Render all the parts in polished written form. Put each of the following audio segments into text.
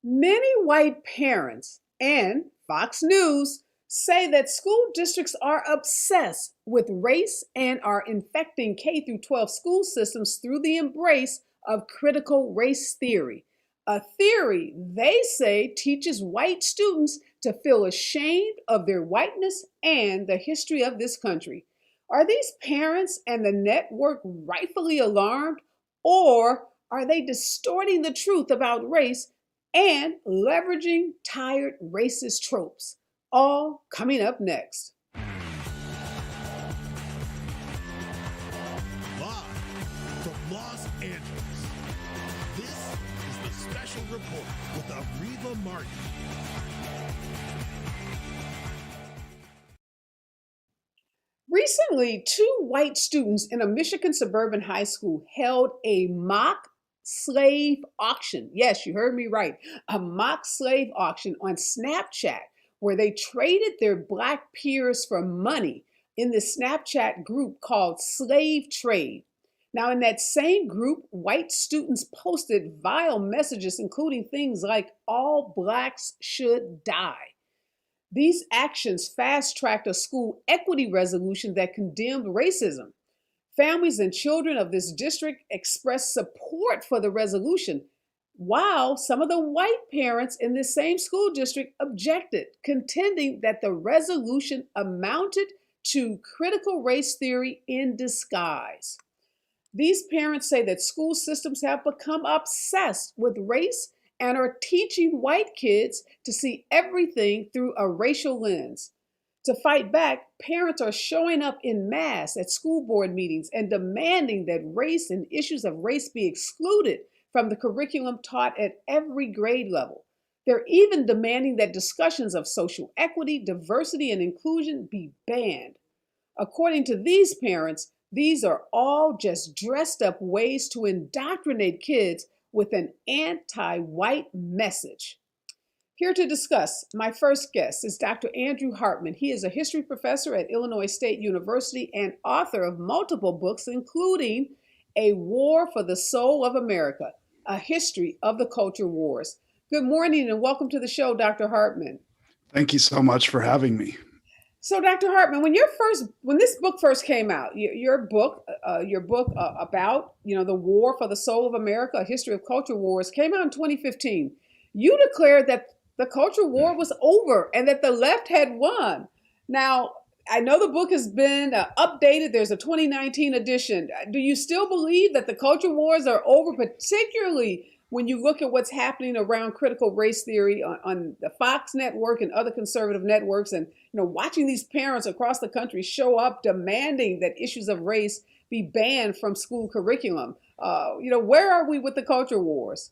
Many white parents and Fox News say that school districts are obsessed with race and are infecting K through 12 school systems through the embrace of critical race theory. A theory they say teaches white students to feel ashamed of their whiteness and the history of this country. Are these parents and the network rightfully alarmed, or are they distorting the truth about race and leveraging tired racist tropes? All coming up next. Live from Los Angeles, this is the Special Report with Areva Martin. Recently, two white students in a Michigan suburban high school held a mock slave auction. Yes, you heard me right. A mock slave auction on Snapchat where they traded their black peers for money in the Snapchat group called Slave Trade. Now, in that same group, white students posted vile messages, including things like, all blacks should die. These actions fast tracked a school equity resolution that condemned racism. Families and children of this district expressed support for the resolution, while some of the white parents in this same school district objected, contending that the resolution amounted to critical race theory in disguise. These parents say that school systems have become obsessed with race and are teaching white kids to see everything through a racial lens. To fight back, parents are showing up in mass at school board meetings and demanding that race and issues of race be excluded from the curriculum taught at every grade level. They're even demanding that discussions of social equity, diversity, and inclusion be banned. According to these parents, these are all just dressed up ways to indoctrinate kids with an anti white message. Here to discuss, my first guest is Dr. Andrew Hartman. He is a history professor at Illinois State University and author of multiple books, including A War for the Soul of America, A History of the Culture Wars. Good morning and welcome to the show, Dr. Hartman. Thank you so much for having me. So, Dr. Hartman, when this book first came out, your book about the war for the soul of America, a history of culture wars, came out in 2015. You declared that the culture war was over and that the left had won. Now, I know the book has been updated. There's a 2019 edition. Do you still believe that the culture wars are over, particularly when you look at what's happening around critical race theory on the Fox network and other conservative networks, and watching these parents across the country show up demanding that issues of race be banned from school curriculum? Where are we with the culture wars?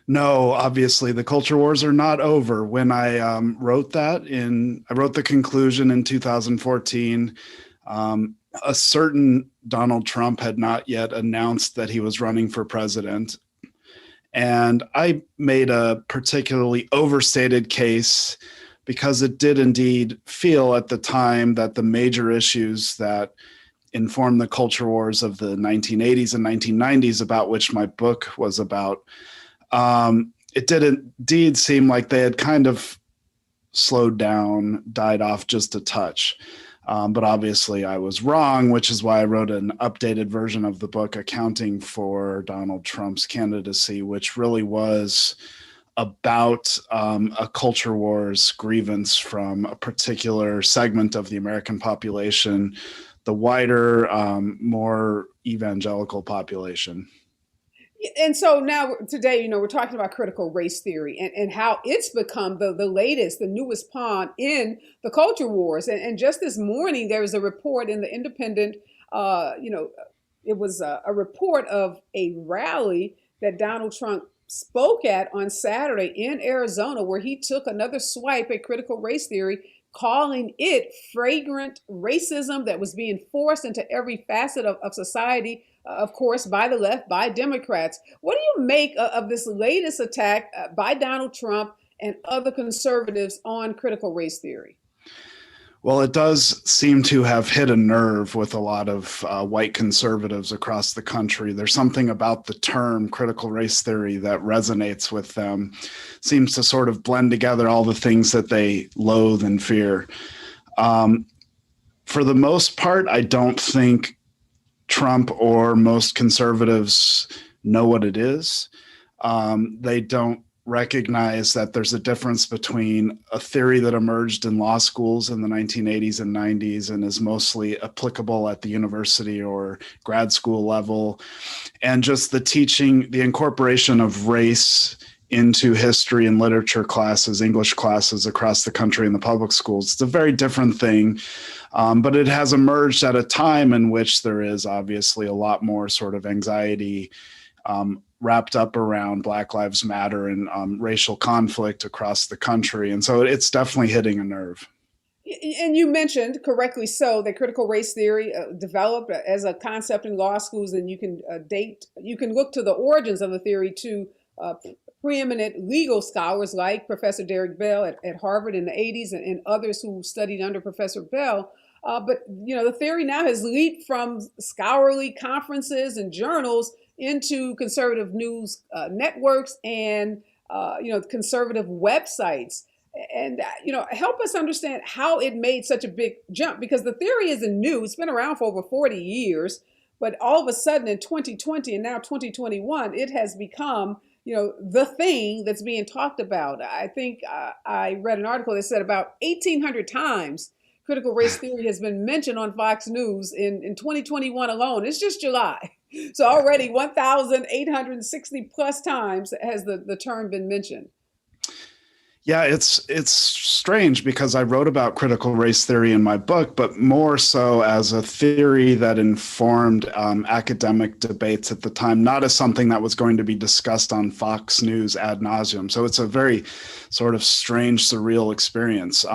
No, obviously the culture wars are not over. When I wrote I wrote the conclusion in 2014. A certain Donald Trump had not yet announced that he was running for president. And I made a particularly overstated case because it did indeed feel at the time that the major issues that informed the culture wars of the 1980s and 1990s, about which my book was about, it did indeed seem like they had kind of slowed down, died off just a touch. But obviously I was wrong, which is why I wrote an updated version of the book accounting for Donald Trump's candidacy, which really was about a culture wars grievance from a particular segment of the American population, the wider, more evangelical population. And so now today, we're talking about critical race theory and how it's become the latest, the newest pawn in the culture wars. And just this morning, there was a report in the Independent, it was a report of a rally that Donald Trump spoke at on Saturday in Arizona, where he took another swipe at critical race theory, calling it flagrant racism that was being forced into every facet of society, of course, by the left, by Democrats. What do you make of this latest attack by Donald Trump and other conservatives on critical race theory? Well, it does seem to have hit a nerve with a lot of white conservatives across the country. There's something about the term critical race theory that resonates with them, seems to sort of blend together all the things that they loathe and fear. For the most part, I don't think Trump or most conservatives know what it is. They don't recognize that there's a difference between a theory that emerged in law schools in the 1980s and 90s and is mostly applicable at the university or grad school level, and just the teaching, the incorporation of race into history and literature classes, English classes across the country in the public schools. It's a very different thing, but it has emerged at a time in which there is obviously a lot more sort of anxiety wrapped up around Black Lives Matter and racial conflict across the country. And so it's definitely hitting a nerve. And you mentioned, correctly so, that critical race theory developed as a concept in law schools, and you can look to the origins of the theory to preeminent legal scholars like Professor Derek Bell at Harvard in the 80s and others who studied under Professor Bell. But the theory now has leaped from scholarly conferences and journals into conservative news networks and conservative websites. And help us understand how it made such a big jump, because the theory isn't new. It's been around for over 40 years, but all of a sudden in 2020 and now 2021, it has become the thing that's being talked about. I think I read an article that said about 1,800 times critical race theory has been mentioned on Fox News in 2021 alone. It's just July. So already 1,860 plus times has the term been mentioned. Yeah, it's strange because I wrote about critical race theory in my book, but more so as a theory that informed academic debates at the time, not as something that was going to be discussed on Fox News ad nauseum. So it's a very sort of strange, surreal experience.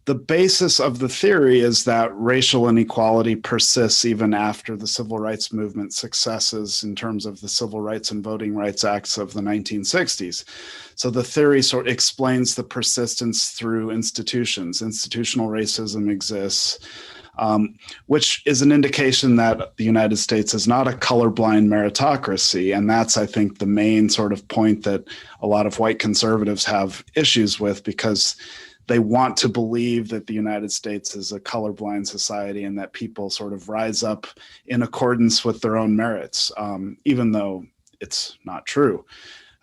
The basis of the theory is that racial inequality persists even after the civil rights movement successes in terms of the Civil Rights and Voting Rights Acts of the 1960s. So the theory sort of explains the persistence through institutions. Institutional racism exists, which is an indication that the United States is not a colorblind meritocracy. And that's, I think, the main sort of point that a lot of white conservatives have issues with, because they want to believe that the United States is a colorblind society and that people sort of rise up in accordance with their own merits, even though it's not true.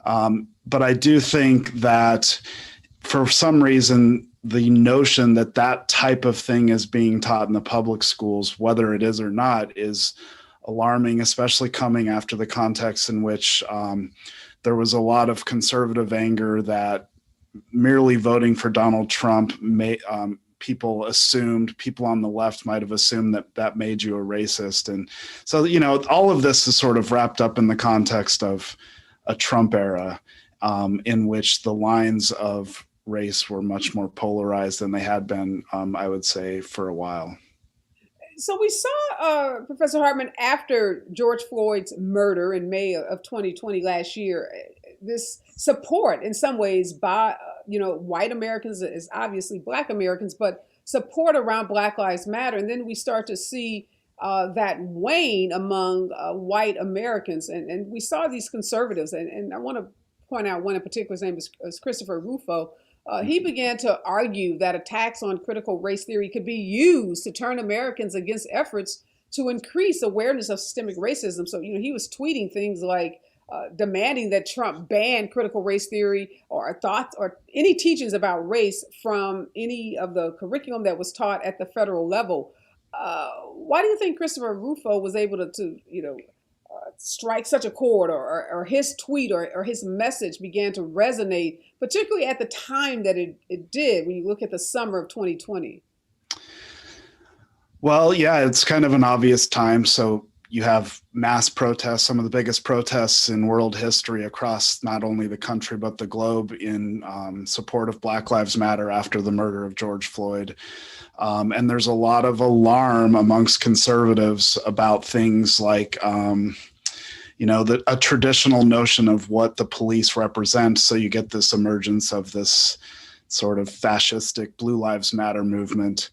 But I do think that for some reason, the notion that that type of thing is being taught in the public schools, whether it is or not, is alarming, especially coming after the context in which there was a lot of conservative anger that merely voting for Donald Trump people on the left might have assumed that made you a racist. And so, all of this is sort of wrapped up in the context of a Trump era in which the lines of race were much more polarized than they had been, I would say, for a while. So we saw, Professor Hartman, after George Floyd's murder in May of 2020 last year, this support in some ways by, white Americans, is obviously Black Americans, but support around Black Lives Matter. And then we start to see that wane among white Americans. And we saw these conservatives, and I want to point out one in particular. His name is Christopher Rufo. He began to argue that attacks on critical race theory could be used to turn Americans against efforts to increase awareness of systemic racism. So, he was tweeting things like demanding that Trump ban critical race theory or thoughts or any teachings about race from any of the curriculum that was taught at the federal level. Why do you think Christopher Rufo was able to strike such a chord, or his tweet or his message began to resonate, particularly at the time that it did, when you look at the summer of 2020? Well, yeah, it's kind of an obvious time. So you have mass protests, some of the biggest protests in world history across not only the country, but the globe in support of Black Lives Matter after the murder of George Floyd. And there's a lot of alarm amongst conservatives about things like, a traditional notion of what the police represent. So you get this emergence of this sort of fascistic Blue Lives Matter movement.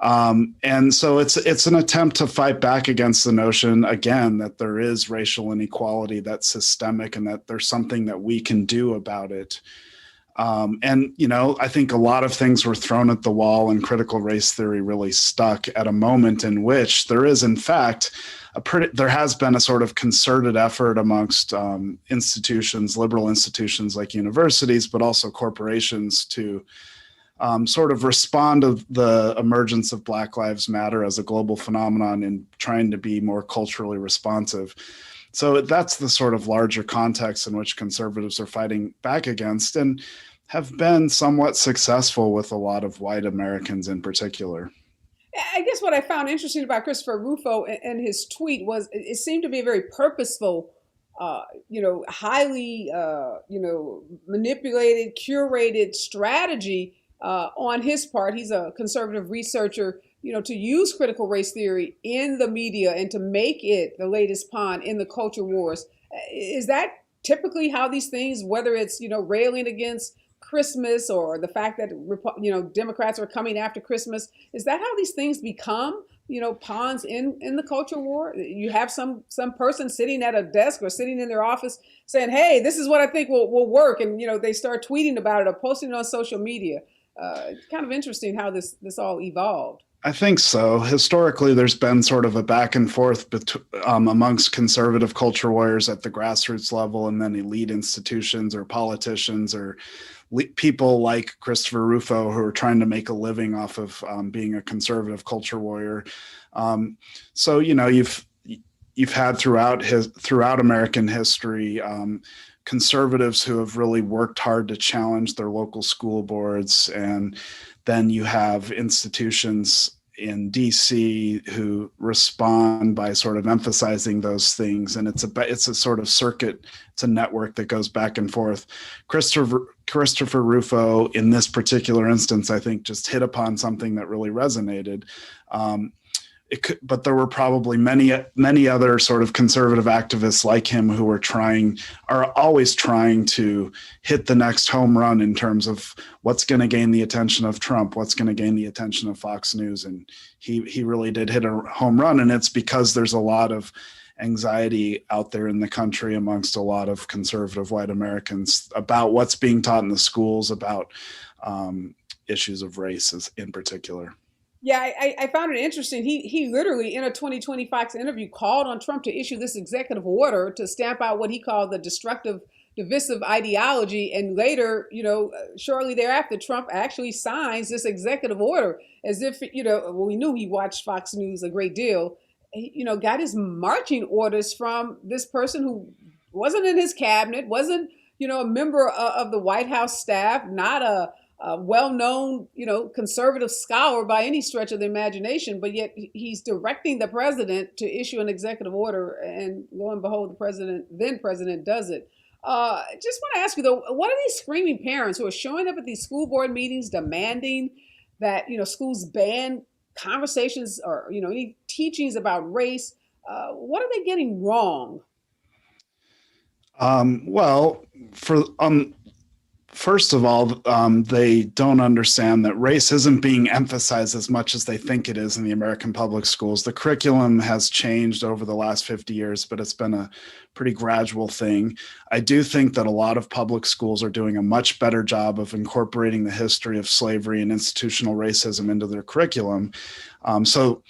And so it's an attempt to fight back against the notion, again, that there is racial inequality that's systemic and that there's something that we can do about it. And, I think a lot of things were thrown at the wall and critical race theory really stuck at a moment in which there is, in fact, there has been a sort of concerted effort amongst institutions, liberal institutions like universities, but also corporations to sort of respond to the emergence of Black Lives Matter as a global phenomenon and trying to be more culturally responsive. So that's the sort of larger context in which conservatives are fighting back against and have been somewhat successful with a lot of white Americans in particular. I guess what I found interesting about Christopher Rufo and his tweet was it seemed to be a very purposeful, highly, manipulated, curated strategy on his part. He's a conservative researcher, to use critical race theory in the media and to make it the latest pawn in the culture wars. Is that typically how these things, whether it's, railing against Christmas or the fact that, Democrats are coming after Christmas, is that how these things become, pawns in the culture war? You have some person sitting at a desk or sitting in their office saying, hey, this is what I think will work. And, they start tweeting about it or posting it on social media. It's kind of interesting how this all evolved. I think so. Historically, there's been sort of a back and forth amongst conservative culture warriors at the grassroots level and then elite institutions or politicians or people like Christopher Rufo who are trying to make a living off of being a conservative culture warrior. So, you've had throughout American history, conservatives who have really worked hard to challenge their local school boards. And then you have institutions in DC who respond by sort of emphasizing those things. And it's a sort of circuit, it's a network that goes back and forth. Christopher Rufo, in this particular instance, I think just hit upon something that really resonated. But there were probably many other sort of conservative activists like him who are always trying to hit the next home run in terms of what's going to gain the attention of Trump, what's going to gain the attention of Fox News. And he really did hit a home run. And it's because there's a lot of anxiety out there in the country amongst a lot of conservative white Americans about what's being taught in the schools, about issues of race in particular. Yeah, I found it interesting. He literally, in a 2020 Fox interview, called on Trump to issue this executive order to stamp out what he called the destructive, divisive ideology. And later, shortly thereafter, Trump actually signs this executive order as if, we knew he watched Fox News a great deal. He, got his marching orders from this person who wasn't in his cabinet, wasn't, a member of the White House staff, not a well-known, conservative scholar by any stretch of the imagination, but yet he's directing the president to issue an executive order, and lo and behold, then president does it. Just want to ask you though, what are these screaming parents who are showing up at these school board meetings demanding that, schools ban conversations or, any teachings about race? What are they getting wrong? First of all, they don't understand that race isn't being emphasized as much as they think it is in the American public schools. The curriculum has changed over the last 50 years, but it's been a pretty gradual thing. I do think that a lot of public schools are doing a much better job of incorporating the history of slavery and institutional racism into their curriculum. So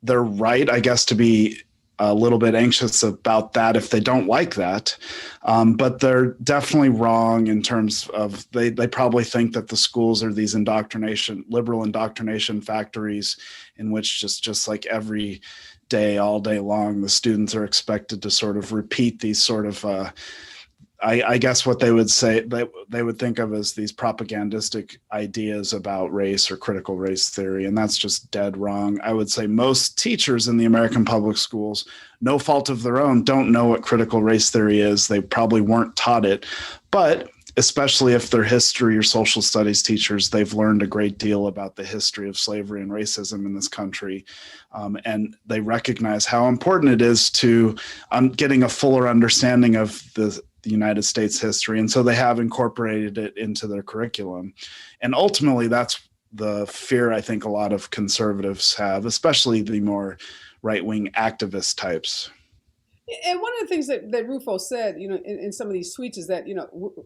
they're right, I guess, to be a little bit anxious about that if they don't like that. But they're definitely wrong in terms of they probably think that the schools are these liberal indoctrination factories in which just like every day, all day long, the students are expected to sort of repeat these sort of I guess what they would say, they would think of as these propagandistic ideas about race or critical race theory, and that's just dead wrong. I would say most teachers in the American public schools, no fault of their own, don't know what critical race theory is. They probably weren't taught it, but especially if they're history or social studies teachers, they've learned a great deal about the history of slavery and racism in this country. And they recognize how important it is to getting a fuller understanding of the the United States history. And so they have incorporated it into their curriculum. And ultimately, that's the fear I think a lot of conservatives have, especially the more right-wing activist types. And one of the things that Rufo said, in some of these tweets is that,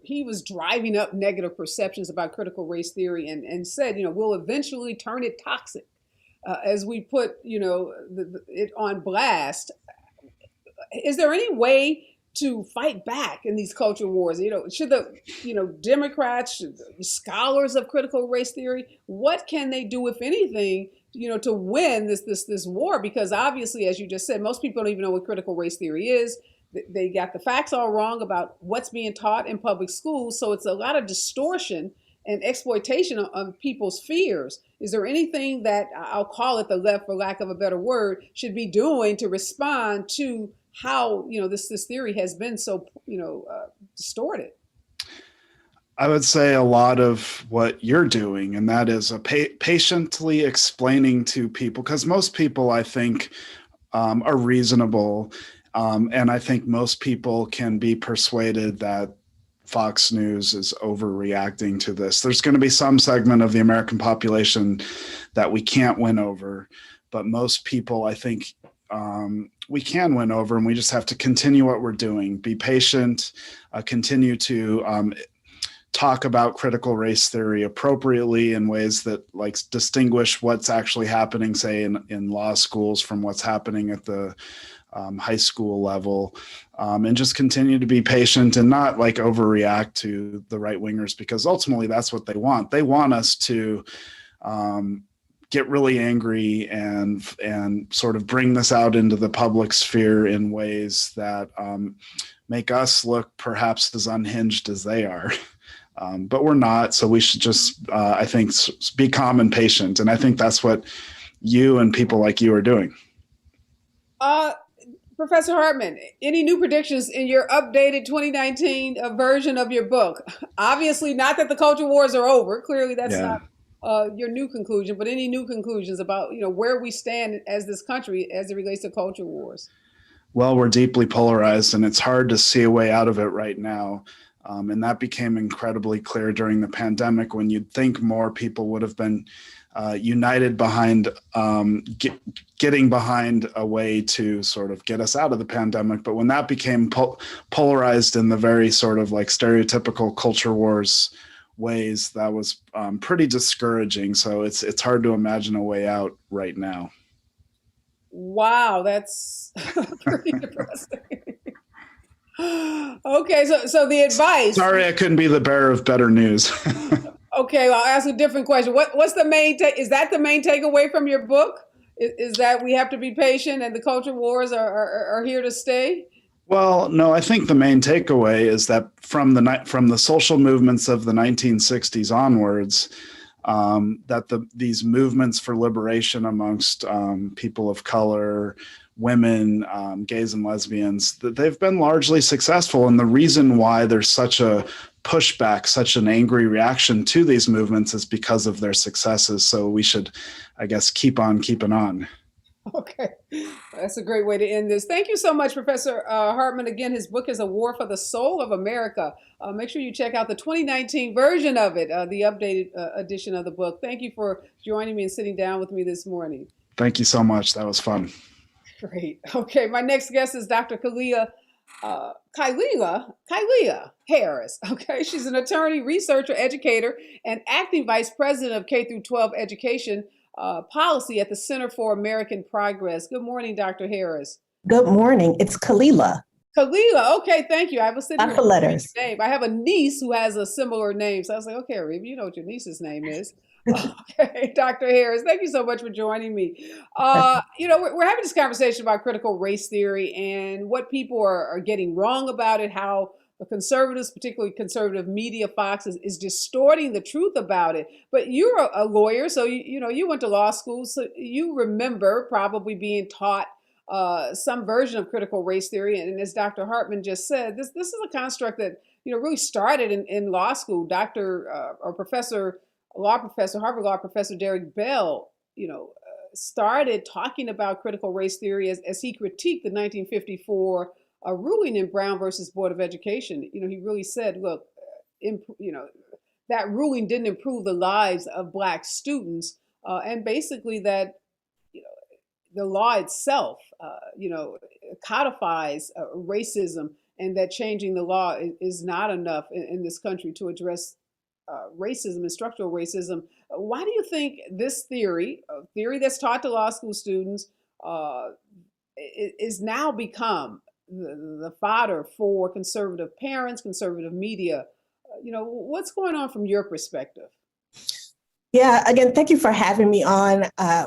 he was driving up negative perceptions about critical race theory and said, we'll eventually turn it toxic as we put, it on blast. Is there any way to fight back in these culture wars? Should the, Democrats, should the scholars of critical race theory, what can they do, if anything, to win this war? Because obviously, as you just said, most people don't even know what critical race theory is. They got the facts all wrong about what's being taught in public schools. So it's a lot of distortion and exploitation of people's fears. Is there anything that, I'll call it the left, for lack of a better word, should be doing to respond to how this theory has been so distorted? I would say a lot of what you're doing, and that is patiently explaining to people, because most people, I think, are reasonable, and I think most people can be persuaded that Fox News is overreacting to this. There's going to be some segment of the American population that we can't win over, but most people, I think, we can win over, and we just have to continue what we're doing. Be patient, continue to talk about critical race theory appropriately in ways that distinguish what's actually happening, say in law schools, from what's happening at the high school level, and just continue to be patient and not overreact to the right wingers, because ultimately that's what they want. They want us to get really angry and sort of bring this out into the public sphere in ways that make us look perhaps as unhinged as they are. But we're not, so we should just, I think, be calm and patient. And I think that's what you and people like you are doing. Professor Hartman, any new predictions in your updated 2019 version of your book? Obviously, not that the culture wars are over. Clearly, that's not your new conclusion, but any new conclusions about where we stand as this country as it relates to culture wars? Well, we're deeply polarized, and it's hard to see a way out of it right now. And that became incredibly clear during the pandemic, when you'd think more people would have been united behind getting behind a way to sort of get us out of the pandemic. But when that became polarized in the very sort of stereotypical culture wars ways, that was pretty discouraging. So it's hard to imagine a way out right now. Wow, that's pretty depressing. Okay, so the advice. Sorry, I couldn't be the bearer of better news. Okay, well, I'll ask a different question. What's the main is that the main takeaway from your book? Is that we have to be patient and the culture wars are here to stay? Well, no, I think the main takeaway is that from the social movements of the 1960s onwards, that these movements for liberation amongst people of color, women, gays and lesbians, that they've been largely successful. And the reason why there's such a pushback, such an angry reaction to these movements, is because of their successes. So we should, I guess, keep on keeping on. Okay, that's a great way to end this. Thank you so much, Professor Hartman. Again, his book is A War for the Soul of America. Make sure you check out the 2019 version of it, the updated edition of the book. Thank you for joining me and sitting down with me this morning. Thank you so much. That was fun. Great. Okay, my next guest is Dr. Khalilah Harris. Okay, she's an attorney, researcher, educator, and acting vice president of K-12 education policy at the Center for American Progress. Good morning, Dr. Harris. Good morning. It's Khalilah. Khalilah. Okay, thank you. I was sitting here. Letters. Name. I have a niece who has a similar name, so I was like, okay, Areva, you know what your niece's name is. Okay, Dr. Harris, thank you so much for joining me. We're having this conversation about critical race theory and what people are getting wrong about it, how the conservatives, particularly conservative media, Fox, is distorting the truth about it. But you're a lawyer, so you went to law school, so you remember probably being taught some version of critical race theory. And as Dr. Hartman just said, this is a construct that really started in law school. Harvard Law Professor Derek Bell, started talking about critical race theory as he critiqued the 1954 ruling in Brown versus Board of Education. He really said, look, that ruling didn't improve the lives of Black students, and basically that you know, the law itself, codifies racism, and that changing the law is not enough in this country to address racism and structural racism. Why do you think this theory, a theory that's taught to law school students, is now become the fodder for conservative parents, conservative media? What's going on from your perspective? Yeah, again, thank you for having me on.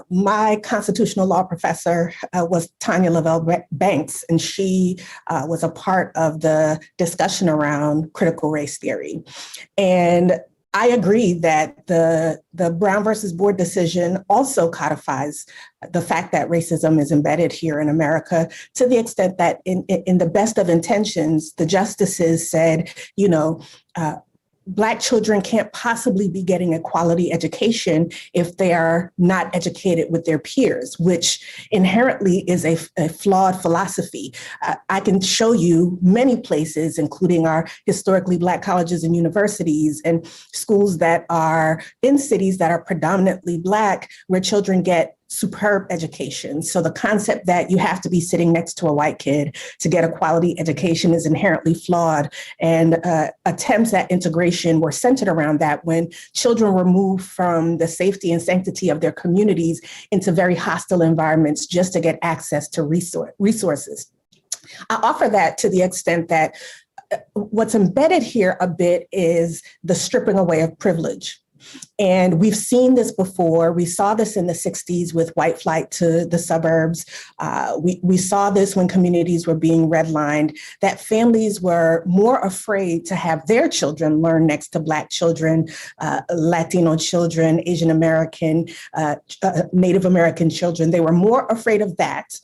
My constitutional law professor was Tanya Lavelle Banks, and she was a part of the discussion around critical race theory. And I agree that the Brown versus Board decision also codifies the fact that racism is embedded here in America, to the extent that in the best of intentions, the justices said, Black children can't possibly be getting a quality education if they are not educated with their peers, which inherently is a flawed philosophy. I can show you many places, including our historically Black colleges and universities and schools that are in cities that are predominantly Black, where children get superb education. So the concept that you have to be sitting next to a white kid to get a quality education is inherently flawed. And attempts at integration were centered around that, when children were moved from the safety and sanctity of their communities into very hostile environments just to get access to resources. I offer that to the extent that what's embedded here a bit is the stripping away of privilege. And we've seen this before. We saw this in the 60s with white flight to the suburbs. We saw this when communities were being redlined, that families were more afraid to have their children learn next to Black children, Latino children, Asian American, Native American children. They were more afraid of that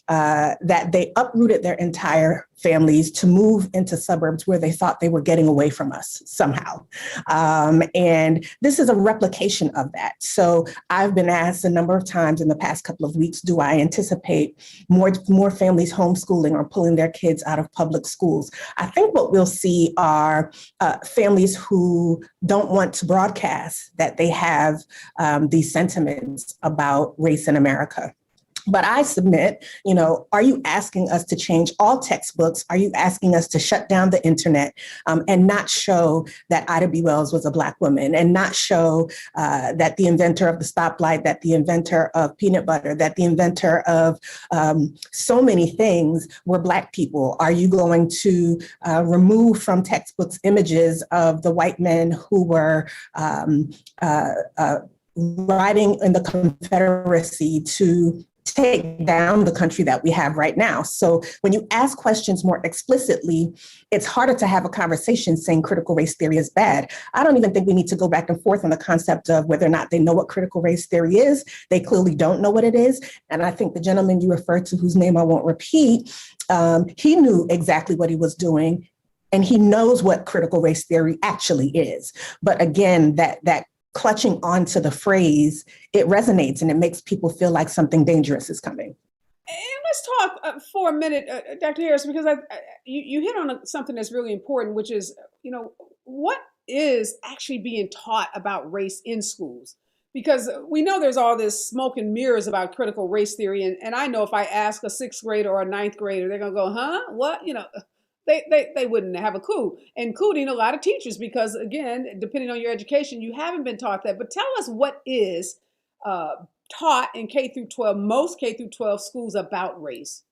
they uprooted their entire families to move into suburbs where they thought they were getting away from us somehow. And this is a replication of that. So I've been asked a number of times in the past couple of weeks, do I anticipate more families homeschooling or pulling their kids out of public schools? I think what we'll see are families who don't want to broadcast that they have these sentiments about race in America. But I submit, are you asking us to change all textbooks? Are you asking us to shut down the internet and not show that Ida B. Wells was a Black woman, and not show that the inventor of the stoplight, that the inventor of peanut butter, that the inventor of so many things were Black people? Are you going to remove from textbooks images of the white men who were riding in the Confederacy to take down the country that we have right now? So when you ask questions more explicitly, it's harder to have a conversation saying critical race theory is bad. I don't even think we need to go back and forth on the concept of whether or not they know what critical race theory is. They clearly don't know what it is. And I think the gentleman you referred to, whose name I won't repeat, he knew exactly what he was doing, and he knows what critical race theory actually is. But again, that clutching onto the phrase, it resonates and it makes people feel like something dangerous is coming. And let's talk for a minute, Dr. Harris, because you hit on something that's really important, which is, what is actually being taught about race in schools? Because we know there's all this smoke and mirrors about critical race theory. And I know if I ask a sixth grader or a ninth grader, they're going to go, huh? What? They wouldn't have a clue, including a lot of teachers, because again, depending on your education, you haven't been taught that. But tell us what is taught in K through 12, most K through 12 schools about race.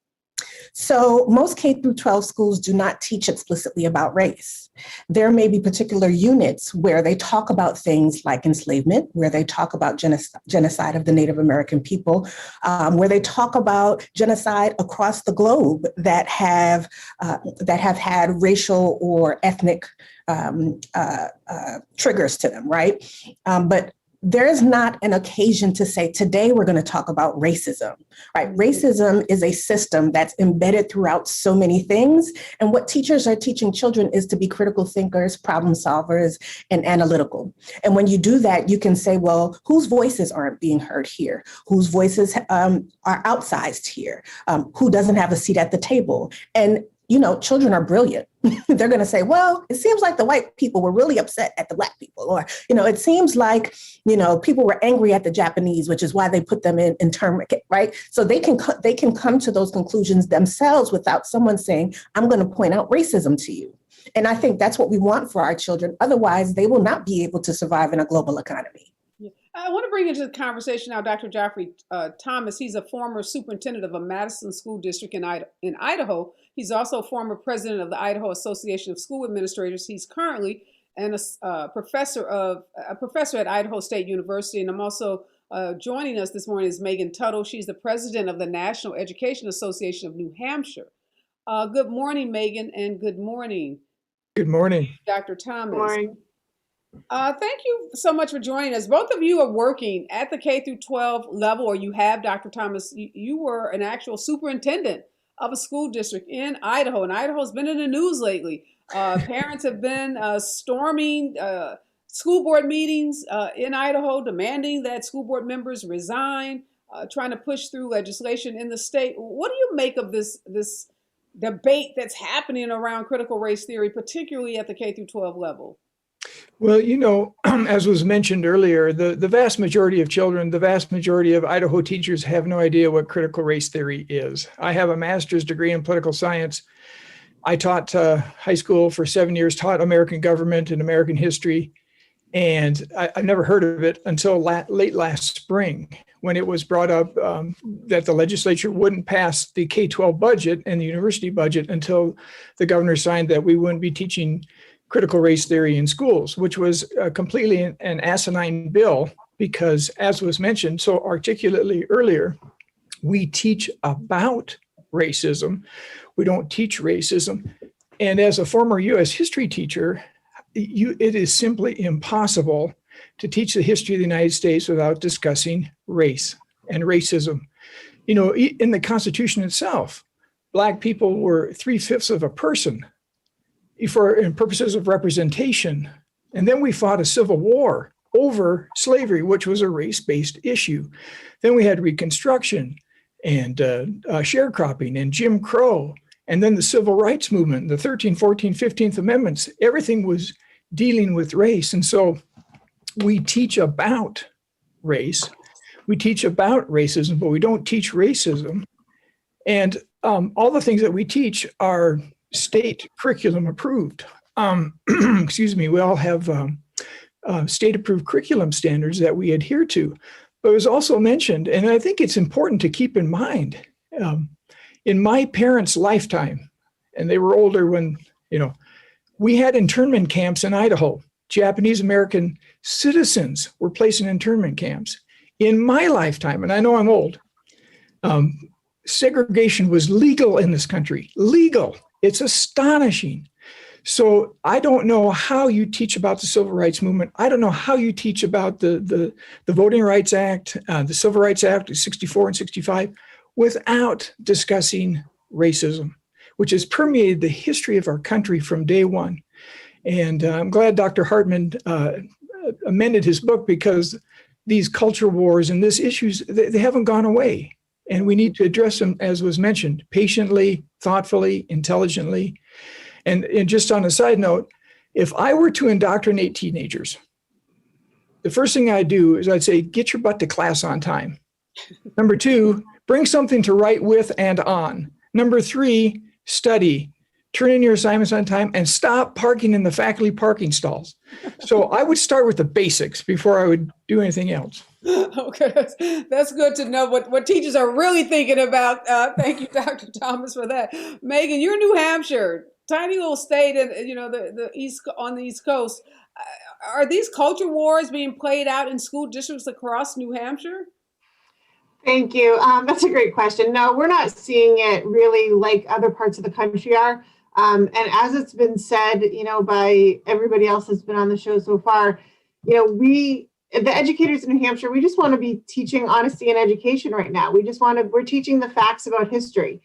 So most K through 12 schools do not teach explicitly about race. There may be particular units where they talk about things like enslavement, where they talk about genocide of the Native American people, where they talk about genocide across the globe that have had racial or ethnic triggers to them, right? But there is not an occasion to say, today we're going to talk about racism, right? Racism is a system that's embedded throughout so many things. And what teachers are teaching children is to be critical thinkers, problem solvers, and analytical. And when you do that, you can say, well, whose voices aren't being heard here? Whose voices are outsized here? Who doesn't have a seat at the table? And children are brilliant. They're going to say, well, it seems like the white people were really upset at the Black people. Or, it seems like, people were angry at the Japanese, which is why they put them in internment, right? So they can come to those conclusions themselves without someone saying, I'm going to point out racism to you. And I think that's what we want for our children. Otherwise, they will not be able to survive in a global economy. I want to bring into the conversation now Dr. Geoffrey Thomas. He's a former superintendent of a Madison School District in Idaho. He's also a former president of the Idaho Association of School Administrators. He's currently a professor at Idaho State University. And I'm also joining us this morning is Megan Tuttle. She's the president of the National Education Association of New Hampshire. Good morning, Megan, and good morning. Good morning, Dr. Thomas. Good morning. Thank you so much for joining us. Both of you are working at the K-12 level, or you have, Dr. Thomas, you were an actual superintendent of a school district in Idaho, and Idaho's been in the news lately. Parents have been storming school board meetings in Idaho, demanding that school board members resign, trying to push through legislation in the state. What do you make of this debate that's happening around critical race theory, particularly at the K-12 level? Well, as was mentioned earlier, the vast majority of children, the vast majority of Idaho teachers have no idea what critical race theory is. I have a master's degree in political science. I taught high school for 7 years, taught American government and American history, and I've never heard of it until late last spring, when it was brought up that the legislature wouldn't pass the K-12 budget and the university budget until the governor signed that we wouldn't be teaching critical race theory in schools, which was completely an asinine bill because, as was mentioned so articulately earlier, we teach about racism. We don't teach racism. And as a former U.S. history teacher, it is simply impossible to teach the history of the United States without discussing race and racism. In the Constitution itself, Black people were 3/5 of a person in purposes of representation. And then we fought a civil war over slavery, which was a race-based issue. Then we had Reconstruction and sharecropping and Jim Crow, and then the Civil Rights Movement, the 13th, 14th, 15th Amendments. Everything was dealing with race. And so we teach about race. We teach about racism, but we don't teach racism. And all the things that we teach are state curriculum approved. We all have state approved curriculum standards that we adhere to. But it was also mentioned, and I think it's important to keep in mind, in my parents' lifetime, and they were older when, we had internment camps in Idaho. Japanese American citizens were placed in internment camps. In my lifetime, and I know I'm old, segregation was legal in this country, legal. It's astonishing. So I don't know how you teach about the Civil Rights Movement. I don't know how you teach about the Voting Rights Act, the Civil Rights Act, 64 and 65, without discussing racism, which has permeated the history of our country from day one. And I'm glad Dr. Hartman amended his book, because these culture wars and these issues, they haven't gone away. And we need to address them, as was mentioned, patiently, thoughtfully, intelligently. And just on a side note, if I were to indoctrinate teenagers, the first thing I'd do is I'd say, get your butt to class on time. Number 2, bring something to write with and on. Number 3, study. Turn in your assignments on time and stop parking in the faculty parking stalls. So I would start with the basics before I would do anything else. Okay, that's good to know what teachers are really thinking about. Thank you, Dr. Thomas, for that. Megan, you're New Hampshire, tiny little state, in the East Coast. Are these culture wars being played out in school districts across New Hampshire? Thank you. That's a great question. No, we're not seeing it really like other parts of the country are. And as it's been said, by everybody else that's been on the show so far, the educators in New Hampshire, we just want to be teaching honesty and education right now. We're teaching the facts about history,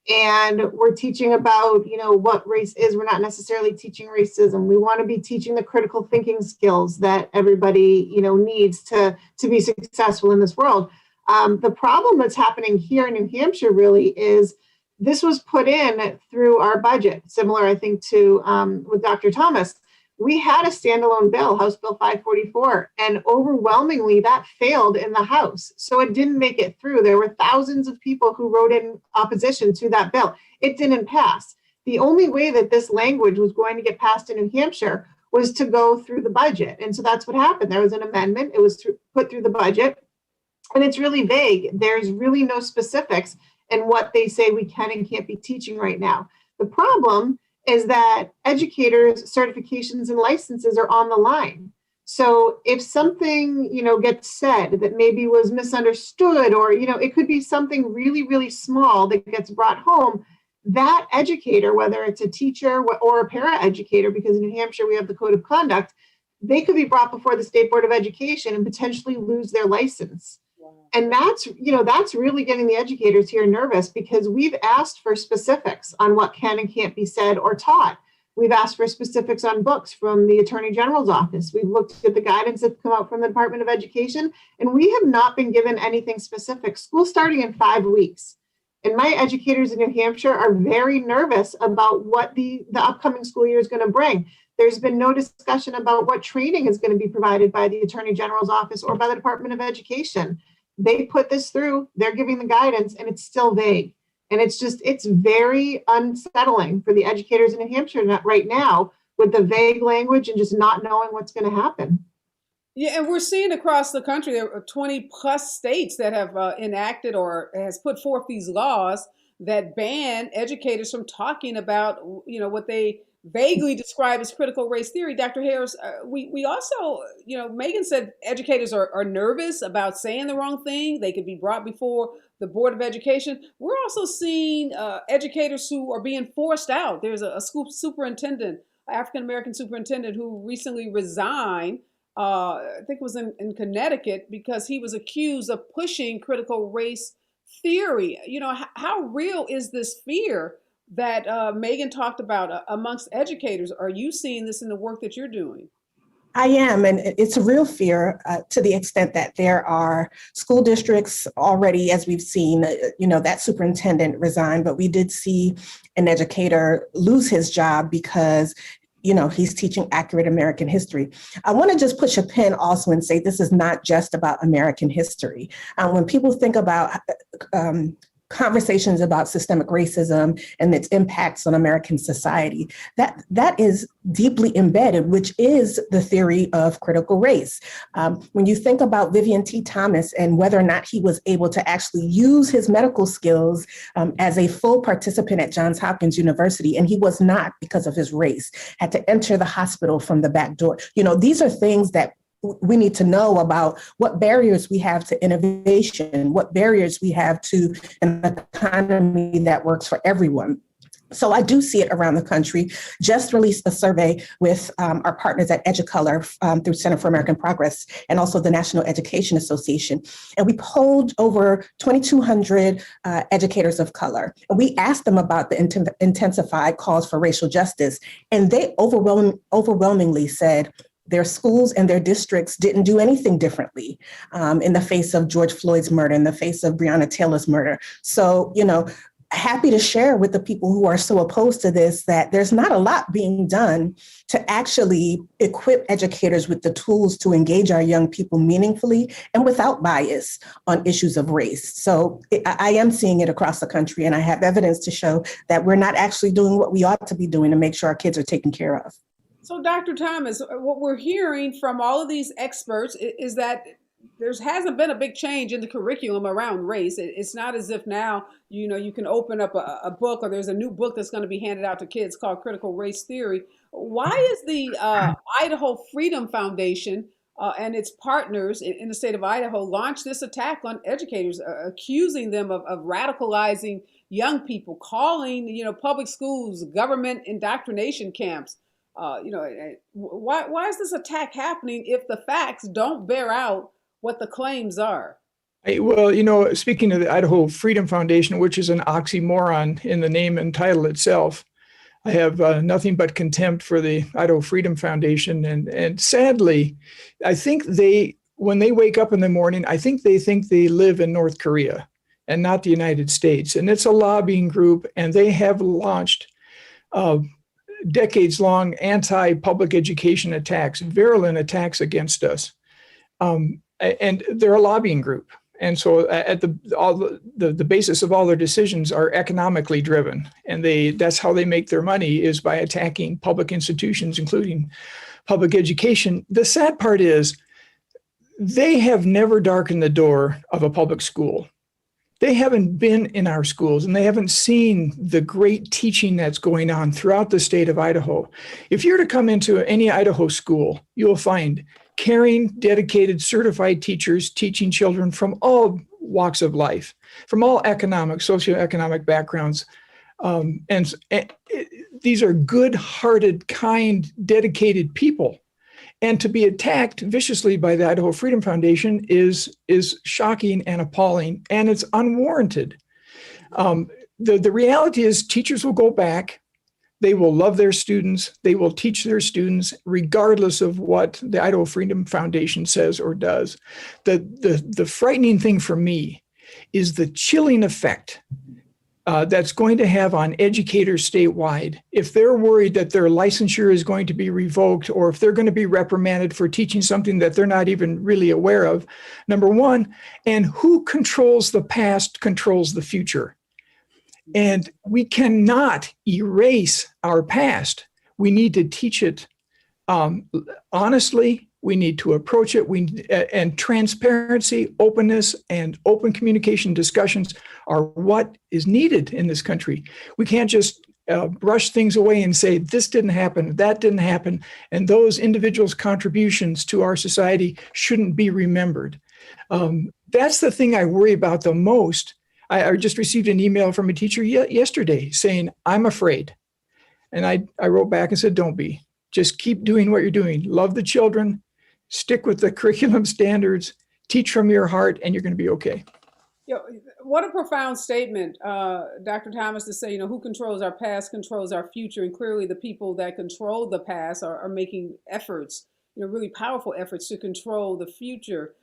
and we're teaching about, what race is. We're not necessarily teaching racism. We want to be teaching the critical thinking skills that everybody, needs to be successful in this world. The problem that's happening here in New Hampshire really is This was put in through our budget, similar, I think, to with Dr. Thomas. We had a standalone bill, House Bill 544, and overwhelmingly that failed in the House. So it didn't make it through. There were thousands of people who wrote in opposition to that bill. It didn't pass. The only way that this language was going to get passed in New Hampshire was to go through the budget. And so that's what happened. There was an amendment. It was put through the budget. And it's really vague. There's really no specifics in what they say we can and can't be teaching right now. The problem is that educators' certifications and licenses are on the line. So if something, gets said that maybe was misunderstood, or, it could be something really, really small that gets brought home, that educator, whether it's a teacher or a paraeducator, because in New Hampshire we have the Code of Conduct, they could be brought before the State Board of Education and potentially lose their license. And that's really getting the educators here nervous, because we've asked for specifics on what can and can't be said or taught. We've asked for specifics on books from the Attorney General's office. We've looked at the guidance that's come out from the Department of Education, and we have not been given anything specific. School's starting in 5 weeks. And my educators in New Hampshire are very nervous about what the upcoming school year is going to bring. There's been no discussion about what training is going to be provided by the Attorney General's office or by the Department of Education. They put this through, they're giving the guidance, and it's still vague. And it's very unsettling for the educators in New Hampshire right now, with the vague language and just not knowing what's going to happen. Yeah, and we're seeing across the country, there are 20 plus states that have enacted or has put forth these laws that ban educators from talking about, what they vaguely describe as critical race theory. Dr. Harris, we also, Megan said educators are nervous about saying the wrong thing. They could be brought before the Board of Education. We're also seeing educators who are being forced out. There's a school superintendent, African-American superintendent, who recently resigned. I think it was in Connecticut, because he was accused of pushing critical race theory. How real is this fear that Megan talked about amongst educators? Are you seeing this in the work that you're doing? I am, and it's a real fear to the extent that there are school districts already, as we've seen, that superintendent resigned, but we did see an educator lose his job because he's teaching accurate American history. I want to just push a pin also and say this is not just about American history. When people think about conversations about systemic racism and its impacts on American society, that is deeply embedded, which is the theory of critical race. When you think about Vivian T. Thomas and whether or not he was able to actually use his medical skills as a full participant at Johns Hopkins University, and he was not because of his race, had to enter the hospital from the back door. These are things that we need to know about, what barriers we have to innovation, what barriers we have to an economy that works for everyone. So I do see it around the country. Just released a survey with our partners at Educolor through Center for American Progress and also the National Education Association. And we polled over 2,200 educators of color. And we asked them about the intensified calls for racial justice. And they overwhelmingly said their schools and their districts didn't do anything differently in the face of George Floyd's murder, in the face of Breonna Taylor's murder. So, happy to share with the people who are so opposed to this that there's not a lot being done to actually equip educators with the tools to engage our young people meaningfully and without bias on issues of race. So I am seeing it across the country, and I have evidence to show that we're not actually doing what we ought to be doing to make sure our kids are taken care of. So, Dr. Thomas, what we're hearing from all of these experts is that there hasn't been a big change in the curriculum around race. It's not as if now, you can open up a book, or there's a new book that's going to be handed out to kids called Critical Race Theory. Why is the Idaho Freedom Foundation and its partners in the state of Idaho launched this attack on educators, accusing them of radicalizing young people, calling, public schools government indoctrination camps? Why is this attack happening if the facts don't bear out what the claims are? Well, speaking of the Idaho Freedom Foundation, which is an oxymoron in the name and title itself, I have nothing but contempt for the Idaho Freedom Foundation. And sadly, I think when they wake up in the morning, I think they live in North Korea. and not the United States. And it's a lobbying group, and they have launched decades-long anti-public education attacks, virulent attacks against us. And they're a lobbying group. And so at the basis of all their decisions are economically driven. And that's how they make their money, is by attacking public institutions, including public education. The sad part is they have never darkened the door of a public school. They haven't been in our schools, and they haven't seen the great teaching that's going on throughout the state of Idaho. If you're to come into any Idaho school, you'll find caring, dedicated, certified teachers teaching children from all walks of life, from all economic, socioeconomic backgrounds. And these are good-hearted, kind, dedicated people. And to be attacked viciously by the Idaho Freedom Foundation is shocking and appalling, and it's unwarranted. The reality is teachers will go back. They will love their students. They will teach their students regardless of what the Idaho Freedom Foundation says or does. The frightening thing for me is the chilling effect that's going to have on educators statewide if they're worried that their licensure is going to be revoked, or if they're going to be reprimanded for teaching something that they're not even really aware of, number one. And who controls the past controls the future. And we cannot erase our past. We need to teach it honestly. We need to approach it. And transparency, openness, and open communication discussions are what is needed in this country. We can't just brush things away and say, this didn't happen, that didn't happen, and those individuals' contributions to our society shouldn't be remembered. That's the thing I worry about the most. I just received an email from a teacher yesterday saying, I'm afraid. And I wrote back and said, don't be. Just keep doing what you're doing. Love the children. Stick with the curriculum standards, teach from your heart, and you're going to be okay. What a profound statement, Dr. Thomas, to say, who controls our past controls our future. And clearly the people that control the past are making efforts, really powerful efforts to control the future.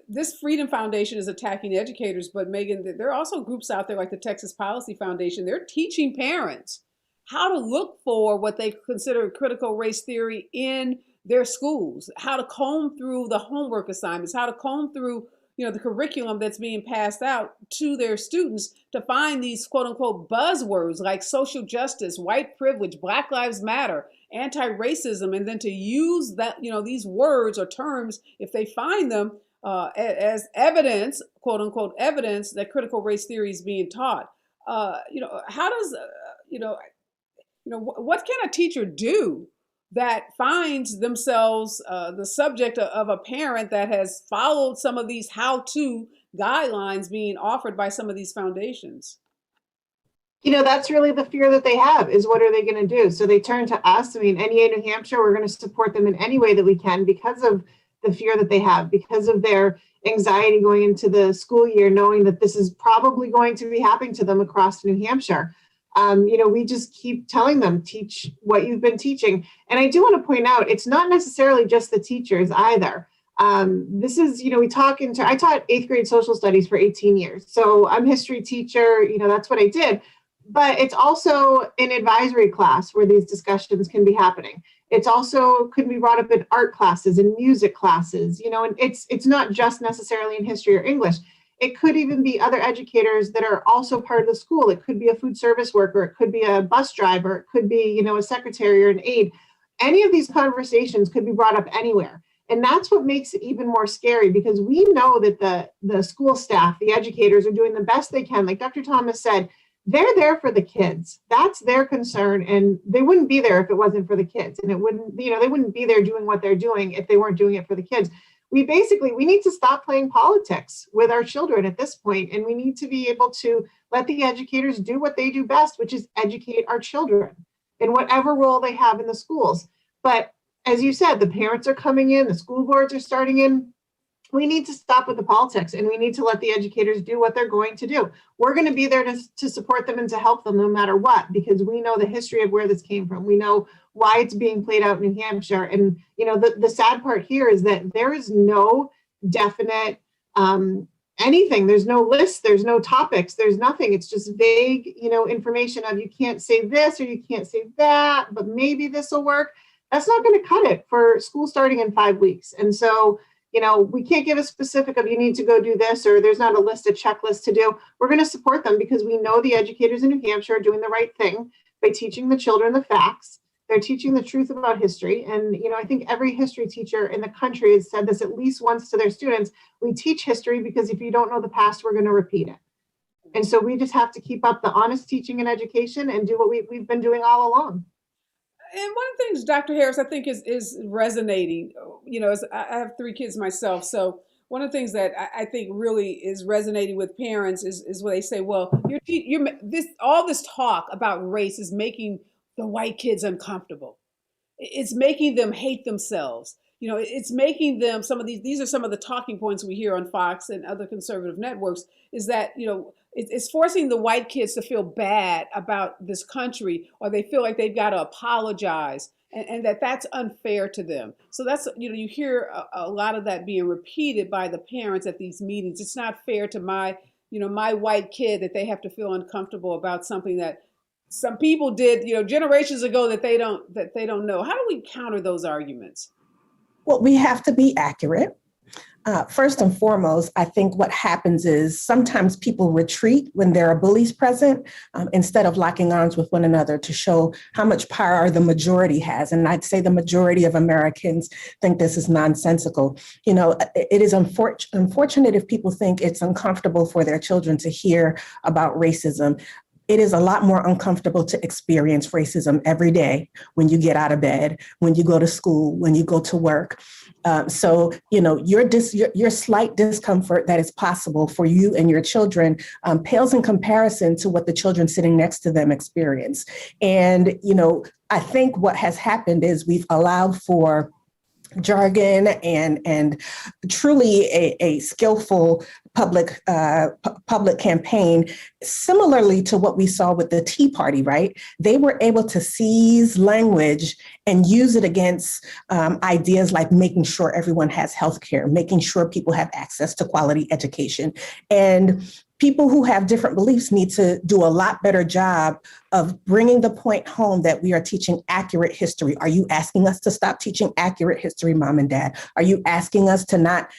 This Freedom Foundation is attacking educators, but Megan, there are also groups out there like the Texas Policy Foundation. They're teaching parents how to look for what they consider critical race theory in their schools, how to comb through the homework assignments, how to comb through, the curriculum that's being passed out to their students to find these quote unquote buzzwords like social justice, white privilege, Black Lives Matter, anti-racism, and then to use that, these words or terms, if they find them as evidence, quote unquote evidence that critical race theory is being taught. How does, what can a teacher do that finds themselves the subject of a parent that has followed some of these how-to guidelines being offered by some of these foundations? That's really the fear that they have, is what are they going to do? So they turn to us. NEA New Hampshire, we're going to support them in any way that we can because of the fear that they have, because of their anxiety going into the school year, knowing that this is probably going to be happening to them across New Hampshire. We just keep telling them, teach what you've been teaching. And I do want to point out, it's not necessarily just the teachers either. This is, I taught 8th grade social studies for 18 years. So I'm a history teacher, that's what I did. But it's also an advisory class where these discussions can be happening. It's also could be brought up in art classes and music classes, and it's not just necessarily in history or English. It could even be other educators that are also part of the school. It could be a food service worker. It could be a bus driver. It could be, a secretary or an aide. Any of these conversations could be brought up anywhere. And that's what makes it even more scary, because we know that the school staff, the educators, are doing the best they can. Like Dr. Thomas said, they're there for the kids. That's their concern. And they wouldn't be there if it wasn't for the kids. And it wouldn't, they wouldn't be there doing what they're doing if they weren't doing it for the kids. We need to stop playing politics with our children at this point, and we need to be able to let the educators do what they do best, which is educate our children in whatever role they have in the schools. But as you said, the parents are coming in, the school boards are starting in. We need to stop with the politics, and we need to let the educators do what they're going to do. We're going to be there to support them and to help them no matter what, because we know the history of where this came from. We know why it's being played out in New Hampshire. And, the sad part here is that there is no definite anything. There's no list, there's no topics, there's nothing. It's just vague, information of you can't say this or you can't say that, but maybe this will work. That's not going to cut it for school starting in 5 weeks. And so, we can't give a specific of you need to go do this, or there's not a list, a checklist to do. We're going to support them because we know the educators in New Hampshire are doing the right thing by teaching the children the facts. They're teaching the truth about history. And, I think every history teacher in the country has said this at least once to their students. We teach history because if you don't know the past, we're going to repeat it. And so we just have to keep up the honest teaching and education and do what we've been doing all along. And one of the things, Dr. Harris, I think is resonating, as I have 3 kids myself. So one of the things that I think really is resonating with parents is when they say, well, all this talk about race is making the white kids uncomfortable. It's making them hate themselves. It's making them these are some of the talking points we hear on Fox and other conservative networks, is that, it's forcing the white kids to feel bad about this country, or they feel like they've got to apologize, and that's unfair to them. So that's, you hear a lot of that being repeated by the parents at these meetings. It's not fair to my white kid that they have to feel uncomfortable about something that some people did, generations ago that they don't know. How do we counter those arguments? Well, we have to be accurate. First and foremost, I think what happens is sometimes people retreat when there are bullies present, instead of locking arms with one another to show how much power the majority has. And I'd say the majority of Americans think this is nonsensical. It is unfortunate if people think it's uncomfortable for their children to hear about racism. It is a lot more uncomfortable to experience racism every day when you get out of bed, when you go to school, when you go to work. So, your slight discomfort that is possible for you and your children pales in comparison to what the children sitting next to them experience. And, I think what has happened is we've allowed for jargon and truly a skillful public campaign, similarly to what we saw with the Tea Party, right? They were able to seize language and use it against ideas like making sure everyone has healthcare, making sure people have access to quality education. And people who have different beliefs need to do a lot better job of bringing the point home that we are teaching accurate history. Are you asking us to stop teaching accurate history, Mom and Dad? Are you asking us to not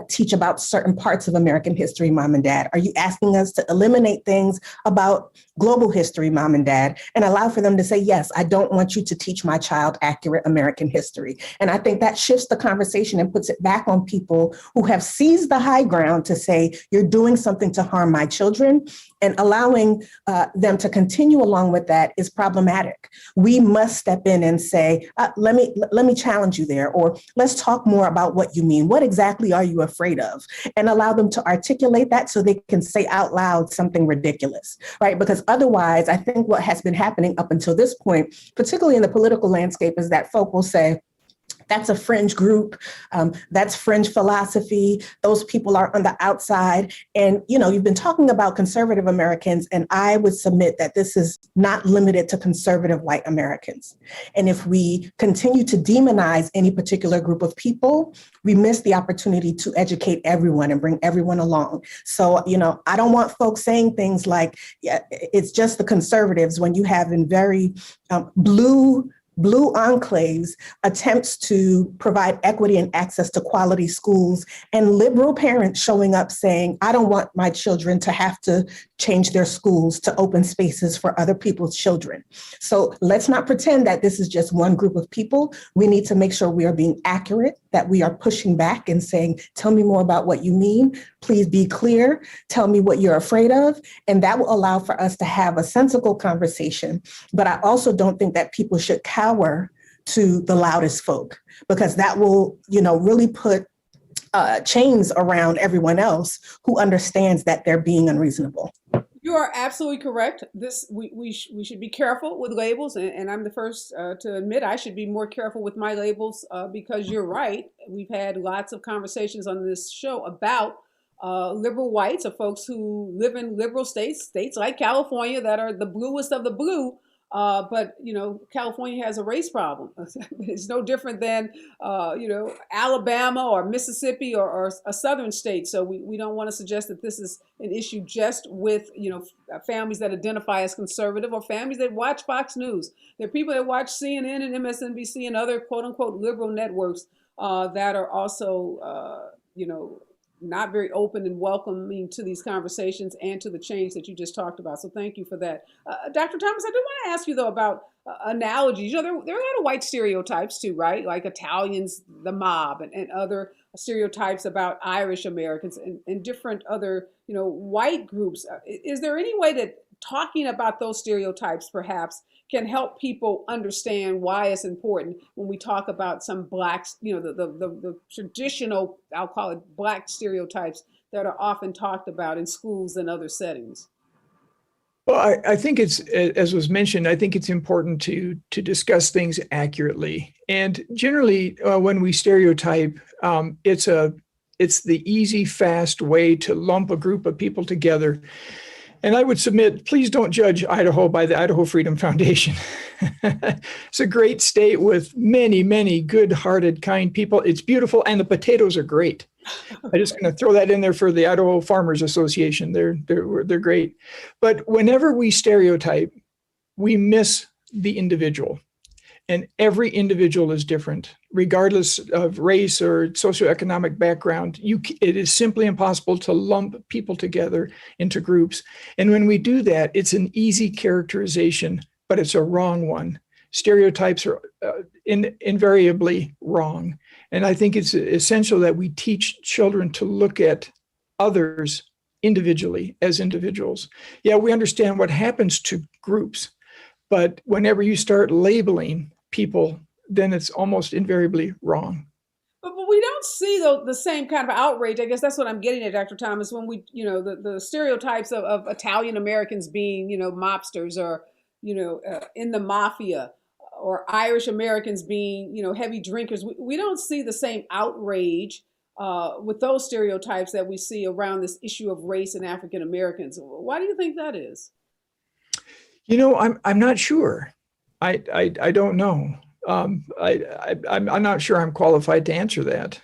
teach about certain parts of American history, Mom and Dad? Are you asking us to eliminate things about global history, Mom and Dad, and allow for them to say, yes, I don't want you to teach my child accurate American history? And I think that shifts the conversation and puts it back on people who have seized the high ground to say, you're doing something to harm my children, and allowing them to continue along with that is problematic. We must step in and say, let me challenge you there, or let's talk more about what you mean. What exactly are you afraid of? And allow them to articulate that so they can say out loud something ridiculous, right? Because otherwise, I think what has been happening up until this point, particularly in the political landscape, is that folk will say, that's a fringe group. That's fringe philosophy. Those people are on the outside. And, you've been talking about conservative Americans, and I would submit that this is not limited to conservative white Americans. And if we continue to demonize any particular group of people, we miss the opportunity to educate everyone and bring everyone along. So, I don't want folks saying things like, yeah, it's just the conservatives, when you have in very blue enclaves attempts to provide equity and access to quality schools, and liberal parents showing up saying, I don't want my children to have to change their schools to open spaces for other people's children. So let's not pretend that this is just one group of people. We need to make sure we are being accurate, that we are pushing back and saying, tell me more about what you mean. Please be clear. Tell me what you're afraid of. And that will allow for us to have a sensible conversation. But I also don't think that people should cower to the loudest folk, because that will, really put chains around everyone else who understands that they're being unreasonable. You are absolutely correct. We should be careful with labels, and I'm the first to admit I should be more careful with my labels, because you're right. We've had lots of conversations on this show about liberal whites, or folks who live in liberal states like California, that are the bluest of the blue, But California has a race problem. It's no different than Alabama or Mississippi or a southern state. So we don't want to suggest that this is an issue just with families that identify as conservative or families that watch Fox News. There are people that watch CNN and MSNBC and other quote unquote liberal networks that are also not very open and welcoming to these conversations and to the change that you just talked about. So thank you for that. Dr. Thomas, I do want to ask you, though, about analogies. There are a lot of white stereotypes, too, right? Like Italians, the mob, and other stereotypes about Irish Americans and different other, white groups. Is there any way that talking about those stereotypes, perhaps, can help people understand why it's important when we talk about some blacks, the traditional, I'll call it black stereotypes that are often talked about in schools and other settings? Well, I think it's, as was mentioned, I think it's important to discuss things accurately. And generally, when we stereotype, it's the easy, fast way to lump a group of people together. And I would submit, please don't judge Idaho by the Idaho Freedom Foundation. It's a great state with many, many good-hearted, kind people. It's beautiful, and the potatoes are great. I'm just going to throw that in there for the Idaho Farmers Association. They're great. But whenever we stereotype, we miss the individual. And every individual is different, regardless of race or socioeconomic background. It is simply impossible to lump people together into groups. And when we do that, it's an easy characterization, but it's a wrong one. Stereotypes are invariably wrong. And I think it's essential that we teach children to look at others individually as individuals. Yeah, we understand what happens to groups, but whenever you start labeling people, then it's almost invariably wrong. But we don't see the same kind of outrage. I guess that's what I'm getting at, Dr. Thomas, when we, the stereotypes of Italian Americans being, mobsters or, in the mafia, or Irish Americans being, heavy drinkers. We don't see the same outrage with those stereotypes that we see around this issue of race and African Americans. Why do you think that is? I'm not sure. I don't know. I'm not sure I'm qualified to answer that.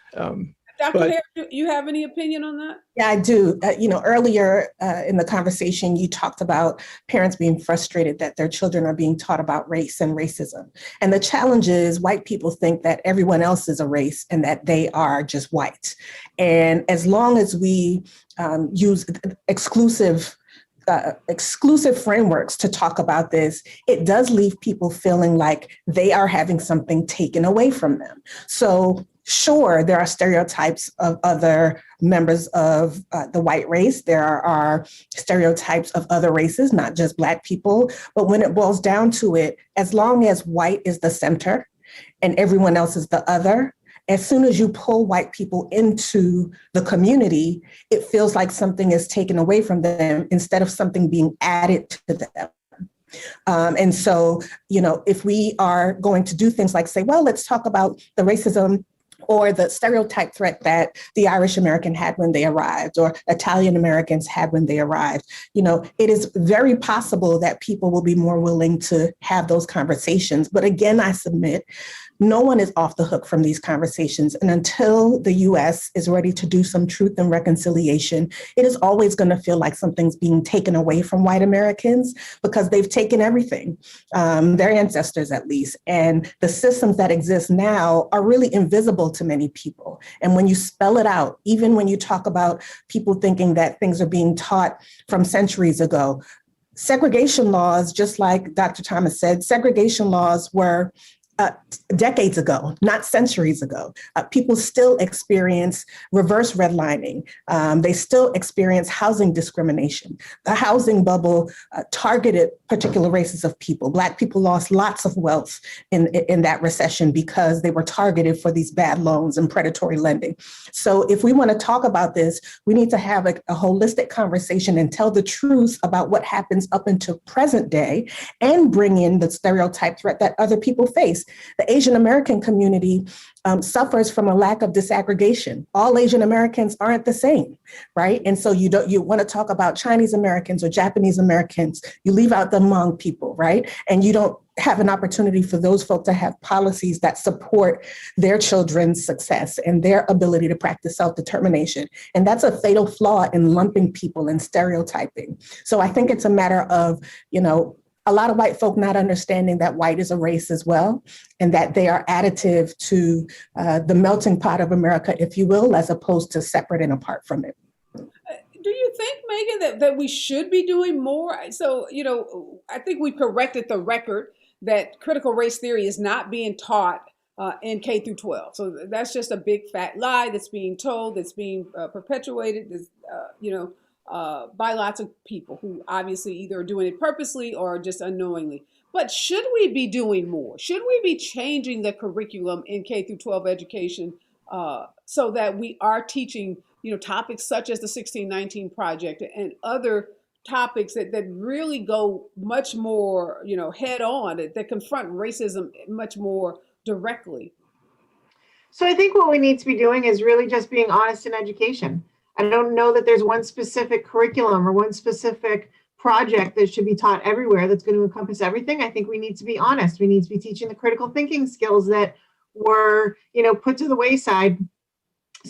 Dr. Hare, do you have any opinion on that? Yeah, I do. Earlier in the conversation, you talked about parents being frustrated that their children are being taught about race and racism. And the challenge is white people think that everyone else is a race and that they are just white. And as long as we use exclusive frameworks to talk about this, it does leave people feeling like they are having something taken away from them. So sure, there are stereotypes of other members of the white race. There are stereotypes of other races, not just Black people. But when it boils down to it, as long as white is the center and everyone else is the other, as soon as you pull white people into the community, it feels like something is taken away from them instead of something being added to them. And so, if we are going to do things like say, well, let's talk about the racism or the stereotype threat that the Irish American had when they arrived or Italian Americans had when they arrived, it is very possible that people will be more willing to have those conversations. But again, I submit, no one is off the hook from these conversations. And until the U.S. is ready to do some truth and reconciliation, it is always going to feel like something's being taken away from white Americans because they've taken everything, their ancestors at least. And the systems that exist now are really invisible to many people. And when you spell it out, even when you talk about people thinking that things are being taught from centuries ago, segregation laws, just like Dr. Thomas said, segregation laws were decades ago, not centuries ago. People still experience reverse redlining. They still experience housing discrimination. The housing bubble targeted particular races of people. Black people lost lots of wealth in that recession because they were targeted for these bad loans and predatory lending. So if we want to talk about this, we need to have a holistic conversation and tell the truth about what happens up until present day and bring in the stereotype threat that other people face. race, the Asian American community suffers from a lack of disaggregation. All Asian Americans aren't the same, right? And so you want to talk about Chinese Americans or Japanese Americans, you leave out the Hmong people, right? And you don't have an opportunity for those folks to have policies that support their children's success and their ability to practice self-determination. And that's a fatal flaw in lumping people and stereotyping. So I think it's a matter of, a lot of white folk not understanding that white is a race as well, and that they are additive to the melting pot of America, if you will, as opposed to separate and apart from it. Do you think, Megan, that we should be doing more? So, I think we corrected the record that critical race theory is not being taught in K through 12. So that's just a big fat lie that's being told, that's being perpetuated, by lots of people who obviously either are doing it purposely or just unknowingly. But should we be doing more? Should we be changing the curriculum in K through 12 education so that we are teaching, topics such as the 1619 Project and other topics that really go much more, head on, that confront racism much more directly? So I think what we need to be doing is really just being honest in education. I don't know that there's one specific curriculum or one specific project that should be taught everywhere that's going to encompass everything. I think we need to be honest. We need to be teaching the critical thinking skills that were, put to the wayside,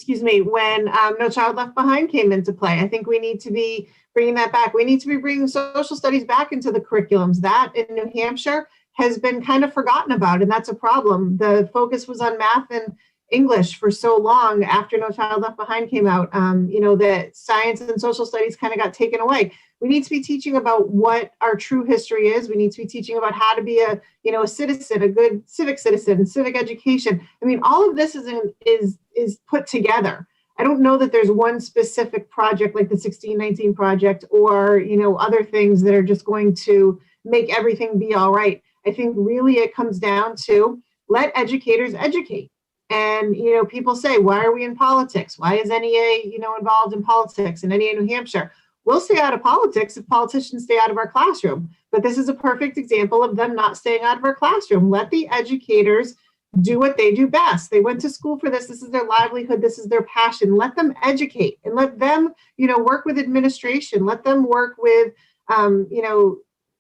when No Child Left Behind came into play. I think we need to be bringing that back. We need to be bringing social studies back into the curriculums. That in New Hampshire has been kind of forgotten about, and that's a problem. The focus was on math and English for so long after No Child Left Behind came out, that science and social studies kind of got taken away. We need to be teaching about what our true history is. We need to be teaching about how to be a citizen, a good civic citizen, civic education. I mean, all of this is put together. I don't know that there's one specific project like the 1619 Project or, other things that are just going to make everything be all right. I think really it comes down to let educators educate. And, people say, why are we in politics? Why is NEA, involved in politics and NEA New Hampshire? We'll stay out of politics if politicians stay out of our classroom. But this is a perfect example of them not staying out of our classroom. Let the educators do what they do best. They went to school for this. This is their livelihood. This is their passion. Let them educate and let them, work with administration. Let them work with,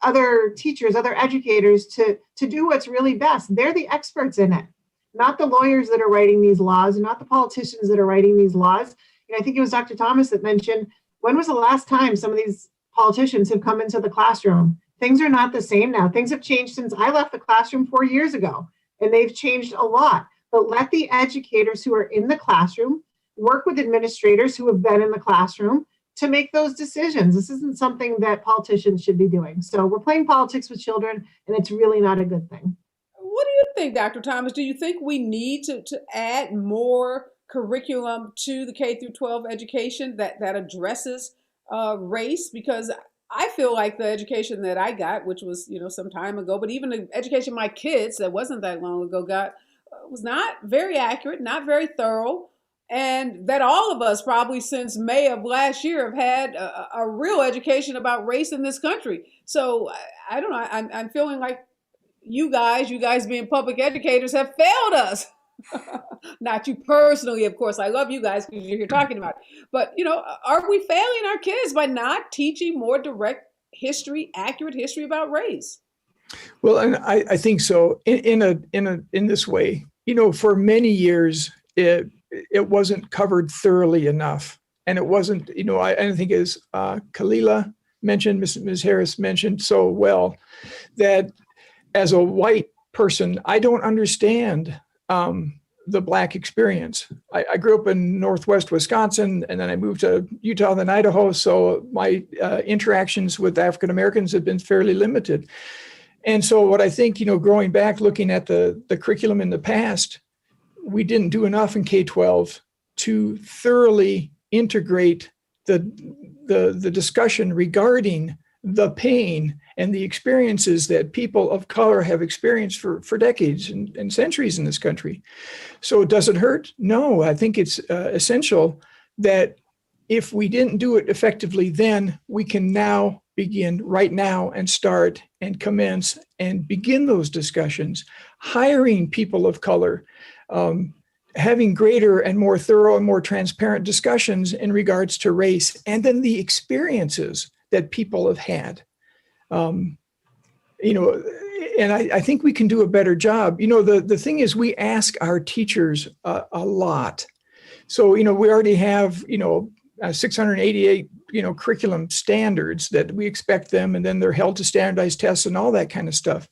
other teachers, other educators to do what's really best. They're the experts in it. Not the lawyers that are writing these laws, not the politicians that are writing these laws. I think it was Dr. Thomas that mentioned, when was the last time some of these politicians have come into the classroom? Things are not the same now. Things have changed since I left the classroom 4 years ago, and they've changed a lot. But let the educators who are in the classroom work with administrators who have been in the classroom to make those decisions. This isn't something that politicians should be doing. So we're playing politics with children, and it's really not a good thing. What do you think, Dr. Thomas? Do you think we need to add more curriculum to the K through 12 education that addresses race? Because I feel like the education that I got, which was, some time ago, but even the education my kids that wasn't that long ago got, was not very accurate, not very thorough. And that all of us probably since May of last year have had a real education about race in this country. So I don't know, I'm feeling like you guys being public educators have failed us. Not you personally, of course. I love you guys because you're here talking about it. But, are we failing our kids by not teaching more direct history, accurate history about race? Well, and I think so in this way, for many years, it wasn't covered thoroughly enough. And it wasn't, I think as Khalilah mentioned, Ms. Harris mentioned so well, that as a white person, I don't understand the Black experience. I grew up in Northwest Wisconsin, and then I moved to Utah and then Idaho. So my interactions with African Americans have been fairly limited. And so what I think, growing back, looking at the curriculum in the past, we didn't do enough in K-12 to thoroughly integrate the discussion regarding the pain and the experiences that people of color have experienced for decades and centuries in this country. So does it hurt? No, I think it's essential that if we didn't do it effectively then, we can now begin right now and start and commence and begin those discussions, hiring people of color, having greater and more thorough and more transparent discussions in regards to race, and then the experiences that people have had. And I think we can do a better job. The thing is, we ask our teachers a lot. So, we already have, 688, curriculum standards that we expect them, and then they're held to standardized tests and all that kind of stuff.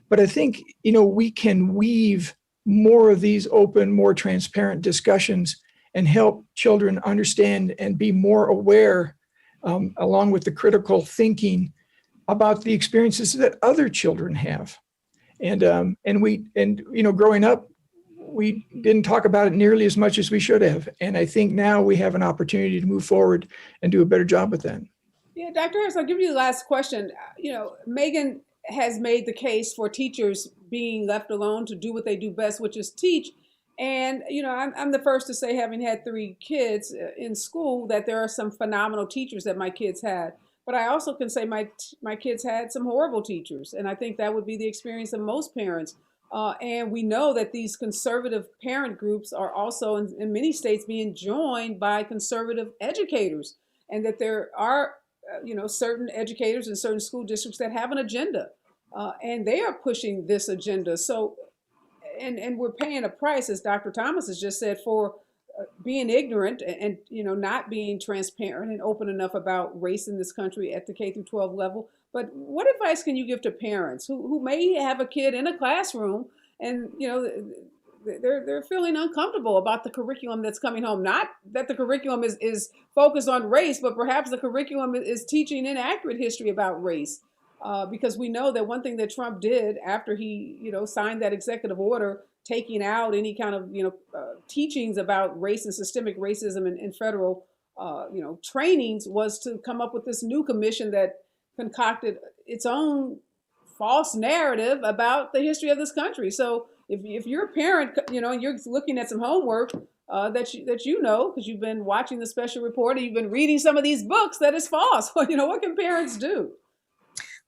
But I think, we can weave more of these open, more transparent discussions and help children understand and be more aware, along with the critical thinking, about the experiences that other children have. And growing up, we didn't talk about it nearly as much as we should have. And I think now we have an opportunity to move forward and do a better job with that. Yeah, Dr. Harris, I'll give you the last question. Megan has made the case for teachers being left alone to do what they do best, which is teach. And, I'm the first to say, having had 3 kids in school, that there are some phenomenal teachers that my kids had. But I also can say my kids had some horrible teachers. And I think that would be the experience of most parents. And we know that these conservative parent groups are also in many states being joined by conservative educators, and that there are, certain educators in certain school districts that have an agenda, and they are pushing this agenda. So, and we're paying a price, as Dr. Thomas has just said, for being ignorant and not being transparent and open enough about race in this country at the K-12 level. But what advice can you give to parents who may have a kid in a classroom and they're feeling uncomfortable about the curriculum that's coming home? Not that the curriculum is focused on race, but perhaps the curriculum is teaching inaccurate history about race. Because we know that one thing that Trump did after he signed that executive order taking out any kind of teachings about race and systemic racism in federal trainings was to come up with this new commission that concocted its own false narrative about the history of this country. So if you're a parent, you're looking at some homework that because you've been watching the special report and you've been reading some of these books, that is false. What can parents do?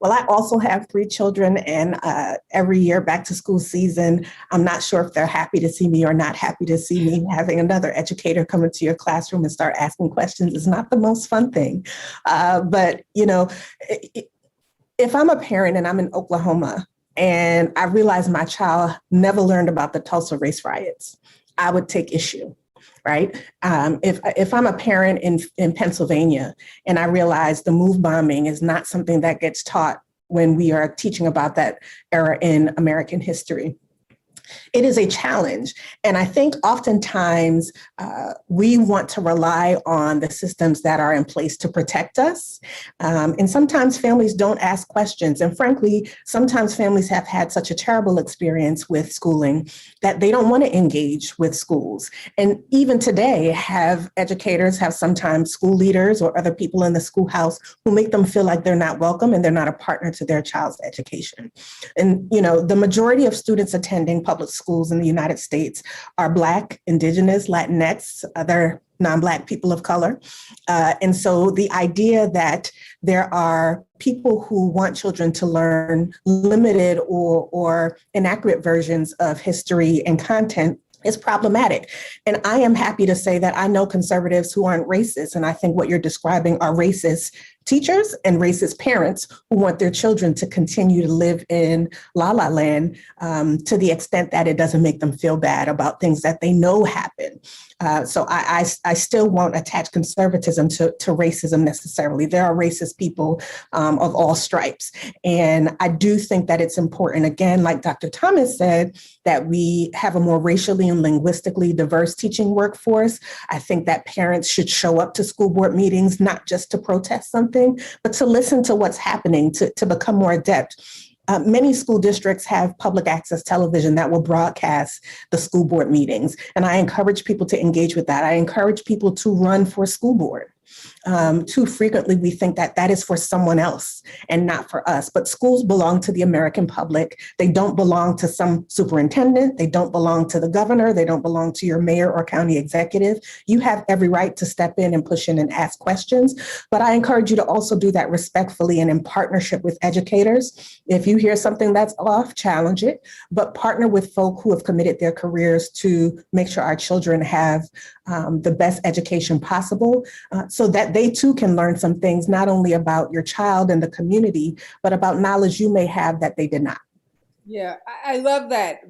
Well, I also have 3 children, and every year back to school season, I'm not sure if they're happy to see me or not happy to see me. Having another educator come into your classroom and start asking questions is not the most fun thing. But if I'm a parent and I'm in Oklahoma and I realize my child never learned about the Tulsa race riots, I would take issue. Right? If I'm a parent in Pennsylvania and I realize the move bombing is not something that gets taught when we are teaching about that era in American history, it is a challenge. And I think oftentimes we want to rely on the systems that are in place to protect us. And sometimes families don't ask questions. And frankly, sometimes families have had such a terrible experience with schooling that they don't want to engage with schools. And even today, educators have sometimes school leaders or other people in the schoolhouse who make them feel like they're not welcome and they're not a partner to their child's education. And, the majority of students attending public schools in the United States are Black, Indigenous, Latinx, other non-Black people of color. And so the idea that there are people who want children to learn limited or inaccurate versions of history and content is problematic. And I am happy to say that I know conservatives who aren't racist. And I think what you're describing are racist teachers and racist parents who want their children to continue to live in la-la land to the extent that it doesn't make them feel bad about things that they know happen. So I still won't attach conservatism to racism necessarily. There are racist people of all stripes. And I do think that it's important, again, like Dr. Thomas said, that we have a more racially and linguistically diverse teaching workforce. I think that parents should show up to school board meetings, not just to protest something, but to listen to what's happening, to become more adept. Many school districts have public access television that will broadcast the school board meetings. And I encourage people to engage with that. I encourage people to run for school board. Too frequently, we think that that is for someone else and not for us. But schools belong to the American public. They don't belong to some superintendent. They don't belong to the governor. They don't belong to your mayor or county executive. You have every right to step in and push in and ask questions. But I encourage you to also do that respectfully and in partnership with educators. If you hear something that's off, challenge it, but partner with folk who have committed their careers to make sure our children have the best education possible, so that they too can learn some things, not only about your child and the community, but about knowledge you may have that they did not. Yeah, I love that.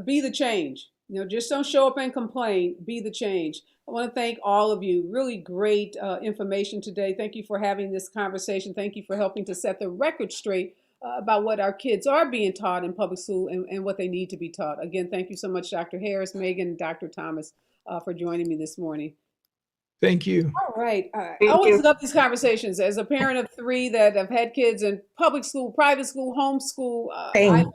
Be the change. Just don't show up and complain. Be the change. I want to thank all of you. Really great information today. Thank you for having this conversation. Thank you for helping to set the record straight about what our kids are being taught in public school and what they need to be taught. Again, thank you so much, Dr. Harris, Megan, and Dr. Thomas, for joining me this morning. Thank you. All right. I Thank always you. love these conversations. As a parent of 3 that have had kids in public school, private school, homeschool, I know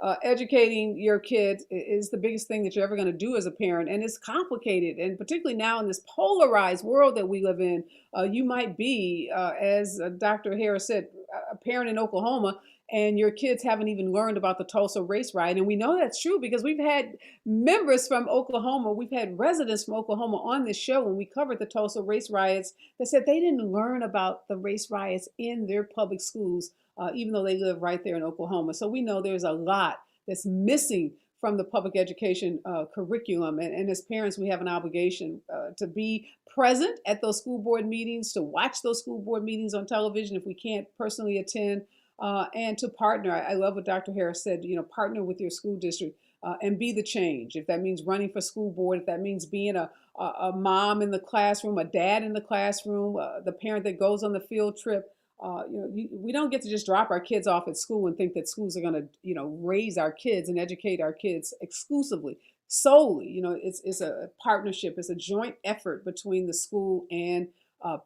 that educating your kids is the biggest thing that you're ever going to do as a parent. And it's complicated. And particularly now in this polarized world that we live in, you might be, as Dr. Harris said, a parent in Oklahoma, and your kids haven't even learned about the Tulsa race riot. And we know that's true because we've had members from Oklahoma, we've had residents from Oklahoma on this show when we covered the Tulsa race riots that said they didn't learn about the race riots in their public schools, even though they live right there in Oklahoma. So we know there's a lot that's missing from the public education curriculum. And as parents, we have an obligation to be present at those school board meetings, to watch those school board meetings on television if we can't personally attend, and to partner. I love what Dr. Harris said, partner with your school district and be the change. If that means running for school board, if that means being a mom in the classroom, a dad in the classroom, the parent that goes on the field trip, we don't get to just drop our kids off at school and think that schools are going to, raise our kids and educate our kids exclusively, solely. It's a partnership. It's a joint effort between the school and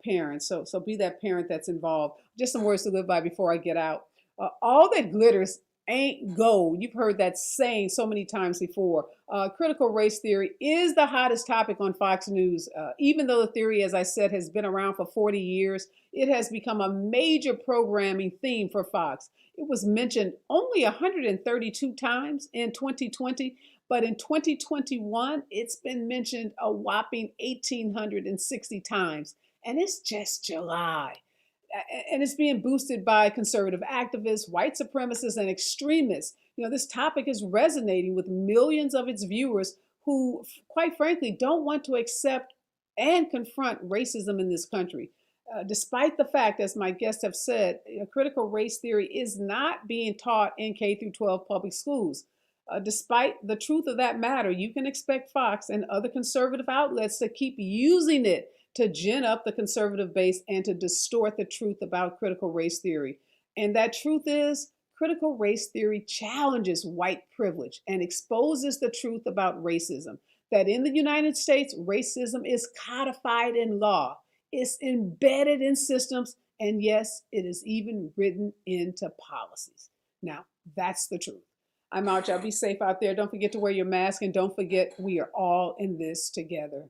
parents. So be that parent that's involved. Just some words to live by before I get out. All that glitters ain't gold. You've heard that saying so many times before. Critical race theory is the hottest topic on Fox News. Even though the theory, as I said, has been around for 40 years, it has become a major programming theme for Fox. It was mentioned only 132 times in 2020, but in 2021, it's been mentioned a whopping 1,860 times. And it's just July. And it's being boosted by conservative activists, white supremacists, and extremists. This topic is resonating with millions of its viewers who, quite frankly, don't want to accept and confront racism in this country. Despite the fact, as my guests have said, critical race theory is not being taught in K-12 public schools. Despite the truth of that matter, you can expect Fox and other conservative outlets to keep using it to gin up the conservative base and to distort the truth about critical race theory. And that truth is, critical race theory challenges white privilege and exposes the truth about racism. That in the United States, racism is codified in law, it's embedded in systems, and yes, it is even written into policies. Now, that's the truth. I'm out, y'all. Be safe out there. Don't forget to wear your mask, and don't forget, we are all in this together.